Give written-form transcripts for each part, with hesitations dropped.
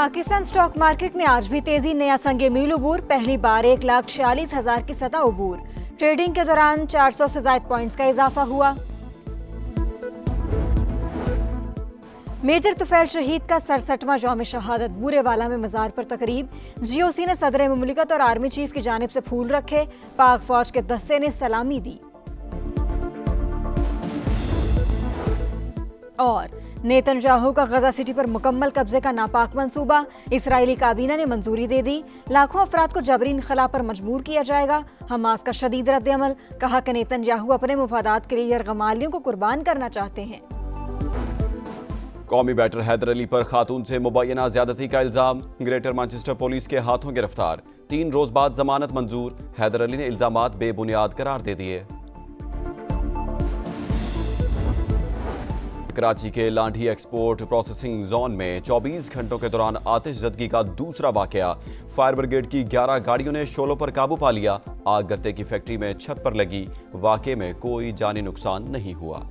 Pakistan stock market में आज भी तेजी, नया संगे मील उबूर, पहली बार 1,46,000 की सतह उबूर। ट्रेडिंग के दौरान 400 से ज्यादा पॉइंट्स का इजाफा हुआ। मेजर तुफैल शहीद का 67वां यौम शहादत, बूरेवाला में मज़ार पर तकरीब। जीओसी ने सदर मुमलिकत और आर्मी चीफ की जानिब से फूल रखे, पाक फौज के दस्ते ने सलामी दी। और नेतन्याहू का गजा सिटी पर मुकम्मल कब्जे का नापाक मंसूबा, इसराइली काबीना ने मंजूरी दे दी। लाखों अफराद को जबरी इनखला पर मजबूर किया जाएगा। हमास का शदीद रद्द-ए-अमल, कहा कि नेतन्याहू अपने मुफादात के लिए यरगमालियों को कुर्बान करना चाहते हैं। कौमी बैटर हैदर अली पर खातून से मुबैना ज्यादती का इल्जाम, ग्रेटर मैनचेस्टर पुलिस के हाथों गिरफ्तार। 3 रोज बाद जमानत मंजूर, हैदर अली ने इल्जामात बेबुनियाद करार दे दिए। कराची के लांढी एक्सपोर्ट प्रोसेसिंग जोन में 24 घंटों के दौरान आतिशज़दगी का दूसरा वाकया। फायर ब्रिगेड की 11 गाड़ियों ने शोलों पर काबू पा लिया। आग गत्ते की फैक्ट्री में छत पर लगी। वाकये में कोई जानी नुकसान नहीं हुआ।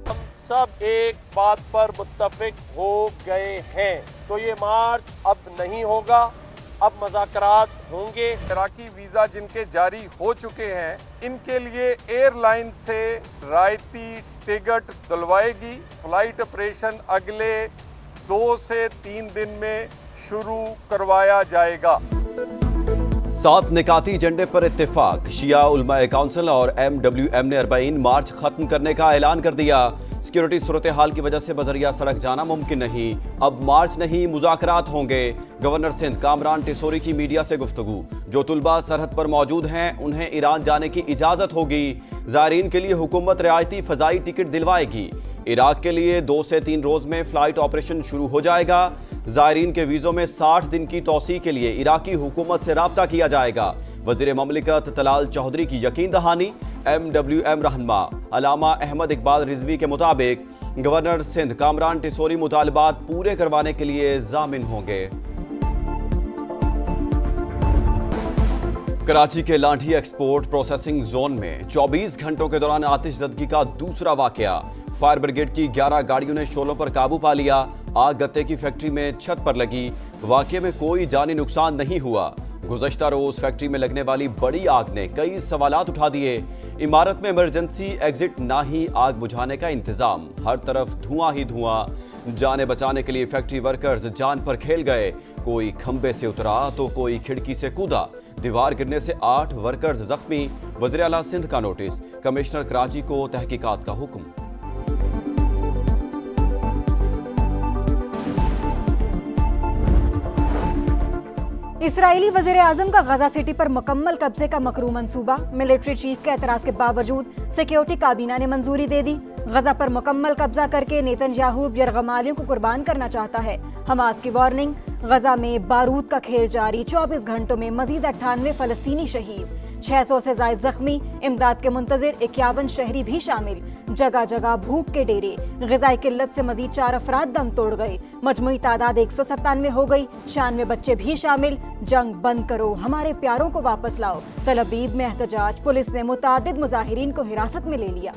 सब एक बात पर मुत्तफिक हो गए हैं, तो ये मार्च अब नहीं होगा, अब मज़ाकरात होंगे। इराकी वीज़ा जिनके जारी हो चुके हैं, इनके लिए एयरलाइन से रायती टिकट दिलवाएगी। फ्लाइट ऑपरेशन अगले 2 से 3 दिन में शुरू करवाया जाएगा। 7 निकाती एजेंडे पर इत्तेफाक, शिया उलमाए काउंसिल और MWM ने 40 मार्च खत्म करने का ऐलान कर दिया। सिक्योरिटी सूरत हाल की वजह से बजरिया सड़क जाना मुमकिन नहीं, अब मार्च नहीं मुज़ाकरात होंगे। गवर्नर सिंध कामरान टिसोरी की मीडिया से गुफ्तगू, जो तुलबा सरहद पर मौजूद हैं उन्हें ईरान जाने की इजाज़त होगी। ज़ायरीन के लिए हुकूमत रियायती फ़ज़ाई टिकट दिलवाएगी। इराक के लिए 2 से 3 रोज में फ़्लाइट ऑपरेशन शुरू हो जाएगा। ज़ायरीन के वीज़ों में 60 दिन की तौसी के लिए इराकी हुकूमत से राब्ता किया जाएगा। वज़ीर ममलिकत तलाल चौधरी की यकीन दहानी। MWM रहनुमा अलामा अहमद इकबाल रिजवी के मुताबिक गवर्नर सिंध कामरान टिसोरी मुतालबात पूरे करवाने के लिए जामिन होंगे। कराची के लांढी एक्सपोर्ट प्रोसेसिंग जोन में 24 घंटों के दौरान आतिशज़दगी का दूसरा वाकया। फायर ब्रिगेड की 11 गाड़ियों ने शोलों पर काबू पा लिया। आग गत्ते की फैक्ट्री में छत पर लगी। वाकये में कोई जानी नुकसान नहीं हुआ। गुज़श्ता रोज फैक्ट्री में लगने वाली बड़ी आग ने कई सवालात उठा दिए। इमारत में इमरजेंसी एग्जिट ना ही आग बुझाने का इंतजाम, हर तरफ धुआं ही धुआं। जाने बचाने के लिए फैक्ट्री वर्कर्स जान पर खेल गए। कोई खंबे से उतरा तो कोई खिड़की से कूदा। दीवार गिरने से 8 वर्कर्स जख्मी। वज़ीर आला सिंध का नोटिस, कमिश्नर कराची को तहकीकात का हुक्म। इसराइली वज़ीर आज़म का गजा सिटी पर मुकम्मल कब्जे का मकरू मंसूबा, मिलिट्री चीफ के एतराज के बावजूद सिक्योरिटी काबीना ने मंजूरी दे दी। गजा पर मुकम्मल कब्जा करके नेतन्याहू यरगमालियों को कुर्बान करना चाहता है। हमास की वार्निंग, गजा में बारूद का खेल जारी, 24 घंटों में मजीद 98 फलस्तीनी शहीद, 600 से ज्यादा जख्मी। इमदाद के मुंतजिर 51 शहरी भी शामिल। जगह जगह भूख के डेरे, ग़िज़ाई किल्लत से मजीद 4 अफराद दम तोड़ गए। मजमुई तादाद 197 हो गई, 96 बच्चे भी शामिल। जंग बंद करो, हमारे प्यारों को वापस लाओ। तल अबीब में एहतजाज, पुलिस ने मुतादिद मुजाहिरीन को हिरासत में ले लिया।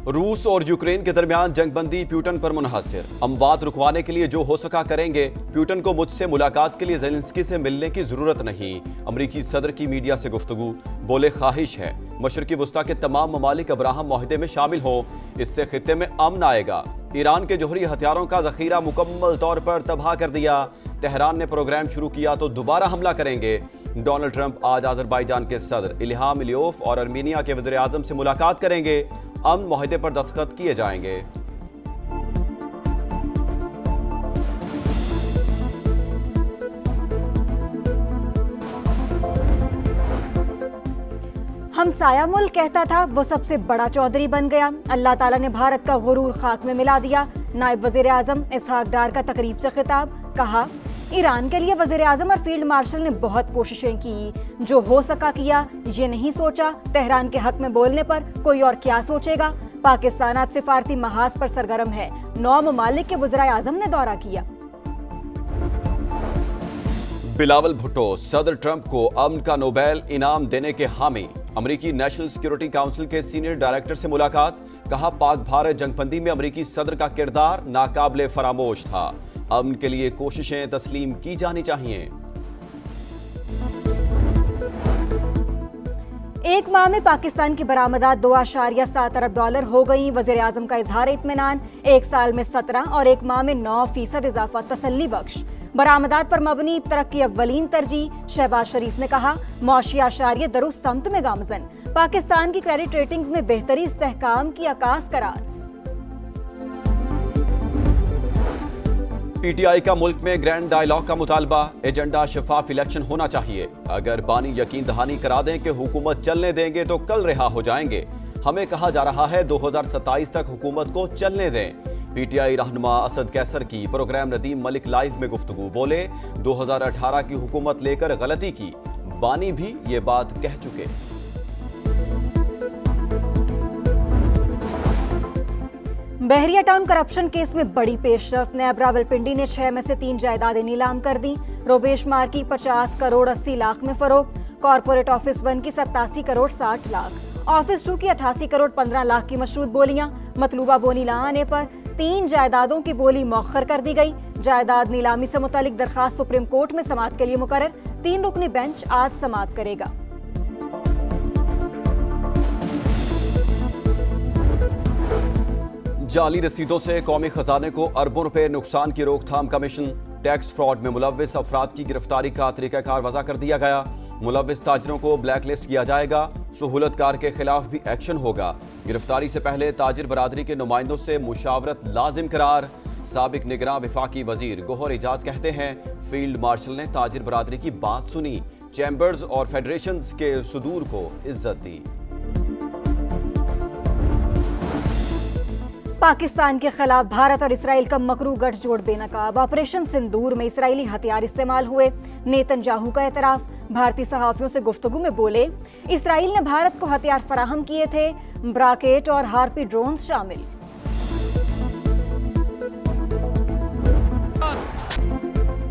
रूस और यूक्रेन के दरमियान जंगबंदी प्यूटन पर मुनहसर। अमवात रुकवाने के लिए जो हो सका करेंगे। प्यूटन को मुझसे मुलाकात के लिए ज़ेलेंस्की से मिलने की जरूरत नहीं। अमरीकी सदर की मीडिया से गुफ्तगू, बोले ख्वाहिश है मशरकी वस्ता के तमाम ममालिक अब्राहम मुआहदे में शामिल हों, इससे खित्ते में अमन आएगा। ईरान के जोहरी हथियारों का जखीरा मुकम्मल तौर पर तबाह कर दिया। तेहरान ने प्रोग्राम शुरू किया तो दोबारा हमला करेंगे। डोनाल्ड ट्रंप आज अजरबैजान के सदर इल्हाम अलियोव और आर्मीनिया के वज़ीर आज़म से मुलाकात करेंगे। अमन मुआहदे पर दस्तखत किए जाएंगे। हमसाया मुल्क कहता था वो सबसे बड़ा चौधरी बन गया। अल्लाह ताला ने भारत का गुरूर खाक में मिला दिया। नायब वज़ीर आज़म इसहाक डार का तकरीब से खिताब, कहा ईरान के लिए वज़ीर आज़म और फील्ड मार्शल ने बहुत कोशिशें की, जो हो सका किया, ये नहीं सोचा तेहरान के हक में बोलने पर कोई और क्या सोचेगा। पाकिस्तान आज सिफारती महाज पर सरगर्म है। 9 ममालिक के वज़ीर आज़म ने दौरा किया। बिलावल भुट्टो सदर ट्रंप को अमन का नोबेल इनाम देने के हामी। अमरीकी नेशनल सिक्योरिटी काउंसिल के सीनियर डायरेक्टर से मुलाकात, कहा पाक भारत जंगबंदी में अमरीकी सदर का किरदार नाकाबिले फरामोश था, अमन के लिए कोशिशें तस्लीम की जानी चाहिए। एक माह में पाकिस्तान की बरामदात $2.7 अरब हो गई। वजीर आजम का इजहार इत्मीनान, एक साल में 17 और एक माह में 9% इजाफा तसल्ली बख्श। बरामदात पर मबनी तरक्की अव्वलीन तरजीह। शहबाज शरीफ ने कहा मौशी आशारिय दुरुस्त समत में गामजन। पाकिस्तान की क्रेडिट रेटिंग्स में बेहतरी इस्तेहकाम की आकाश करार। पीटीआई का मुल्क में ग्रैंड डायलॉग का मुतालबा, एजेंडा शफाफ इलेक्शन होना चाहिए। अगर बानी यकीन दहानी करा दें कि हुकूमत चलने देंगे तो कल रिहा हो जाएंगे। हमें कहा जा रहा है 2027 तक हुकूमत को चलने दें। पीटीआई रहनुमा असद कैसर की प्रोग्राम नदीम मलिक लाइव में गुफ्तगू, बोले 2018 की हुकूमत लेकर गलती की, बानी भी ये बात कह चुके। बहरिया टाउन करप्शन केस में बड़ी पेशरफ। नैब रावलपिंडी ने 6 में से 3 जायदादें नीलाम कर दी। रोबेश मार की 50 करोड़ 80 लाख में फरोख्त। कॉर्पोरेट ऑफिस 1 की 87 करोड़ 60 लाख, ऑफिस 2 की 88 करोड़ 15 लाख की मशरूत बोलियां। मतलूबा बोली न आने पर 3 जायदादों की बोली मौखर कर दी गई। जायदाद नीलामी से मुतालिक दरखास्त सुप्रीम कोर्ट में समाअत के लिए मुकर्रर। 3 रुकनी बेंच आज समाअत करेगा। जाली रसीदों से कौमी खजाने को अरबों रुपए नुकसान की रोकथाम का मिशन। टैक्स फ्रॉड में मुलव्विस अफराद की गिरफ्तारी का तरीकाकार वज़ा कर दिया गया। मुलव्विस ताजरों को ब्लैक लिस्ट किया जाएगा। सहूलतकार के खिलाफ भी एक्शन होगा। गिरफ्तारी से पहले ताजिर बरादरी के नुमाइंदों से मुशावरत लाजिम करार। साबिक निगरान वफाकी वजीर गोहर एजाज कहते हैं फील्ड मार्शल ने ताजिर बरादरी की बात सुनी, चैम्बर्स और फेडरेशंस के सुदूर को इज्जत दी। पाकिस्तान के खिलाफ भारत और इसराइल का मकरू गठजोड़ बेनकाब। ऑपरेशन सिंदूर में इसराइली हथियार इस्तेमाल हुए। नेतन्याहू का एतराफ। भारतीय सहाफियों से गुफ्तगू में बोले इसराइल ने भारत को हथियार फराहम किए थे, ब्राकेट और हार्पी ड्रोन्स शामिल।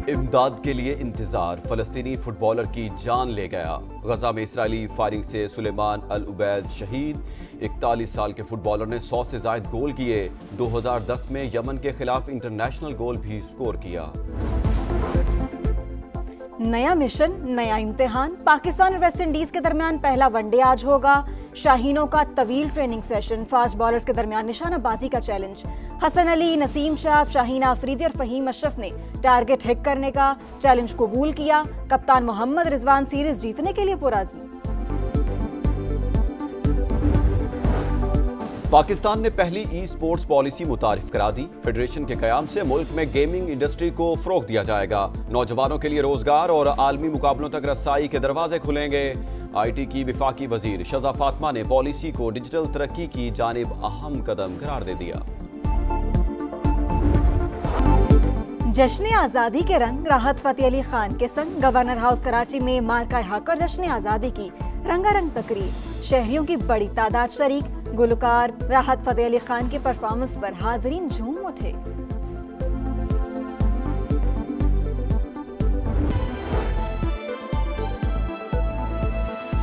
इमदाद के लिए इंतजार, फलस्तीनी फुटबॉलर की जान ले गया। गजा में इसराइली फायरिंग से सुलेमान अल उबैद शहीद। 41 साल के फुटबॉलर ने 100 से ज्यादा गोल किए। 2010 में यमन के खिलाफ इंटरनेशनल गोल भी स्कोर किया। नया मिशन, नया इम्तिहान। पाकिस्तान और वेस्ट इंडीज के दरमियान पहला वनडे आज होगा। शाहीनों का तवील ट्रेनिंग सेशन। फास्ट बॉलर्स के दरमियान निशानाबाजी का चैलेंज। हसन अली, नसीम शाह, शाहीन आफरीदी और फहीम अशरफ ने टारगेट हिट करने का चैलेंज कबूल किया। कप्तान मोहम्मद रिजवान सीरीज जीतने के लिए पुरअज़्म। पाकिस्तान ने पहली ई स्पोर्ट्स पॉलिसी मुतारिफ करा दी। फेडरेशन के कयाम से मुल्क में गेमिंग इंडस्ट्री को फरोग दिया जाएगा। नौजवानों के लिए रोजगार और आलमी मुकाबलों तक रसाई के दरवाजे खुलेंगे। IT की वफाकी वजीर शज़ा फातिमा ने पॉलिसी को डिजिटल तरक्की की जानिब अहम कदम करार दे दिया। जश्न आज़ादी के रंग। राहत फतेह अली खान के संग गवर्नर हाउस कराची में मार्का हक और जश्न आज़ादी की रंगारंग तकरीब। शहरियों की बड़ी तादाद शरीक। गुलकार राहत फतेह अली खान की परफॉर्मेंस पर हाजरीन झूम उठे।